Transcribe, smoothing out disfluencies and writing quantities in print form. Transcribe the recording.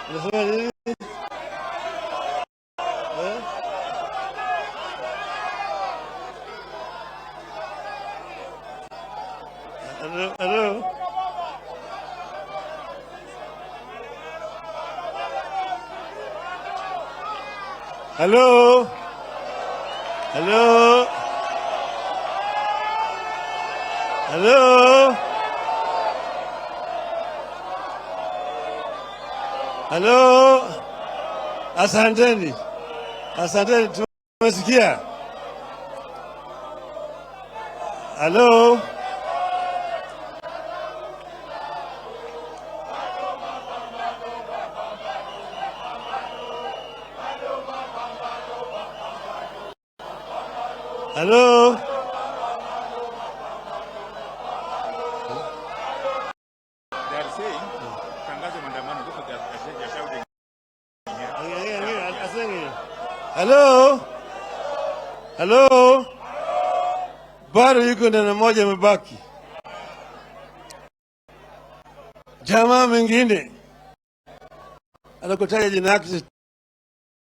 Unasema nini? Hello? Hello? Hello? Hello? Hello? Asanteni. Asanteni, tumesikia. Hello? Hello? They are saying, tangazo maandamano because they are shouting. Hello? Hello? Bado yuko neno moja mebaki. Jamaa mwingine anakutaja jina lake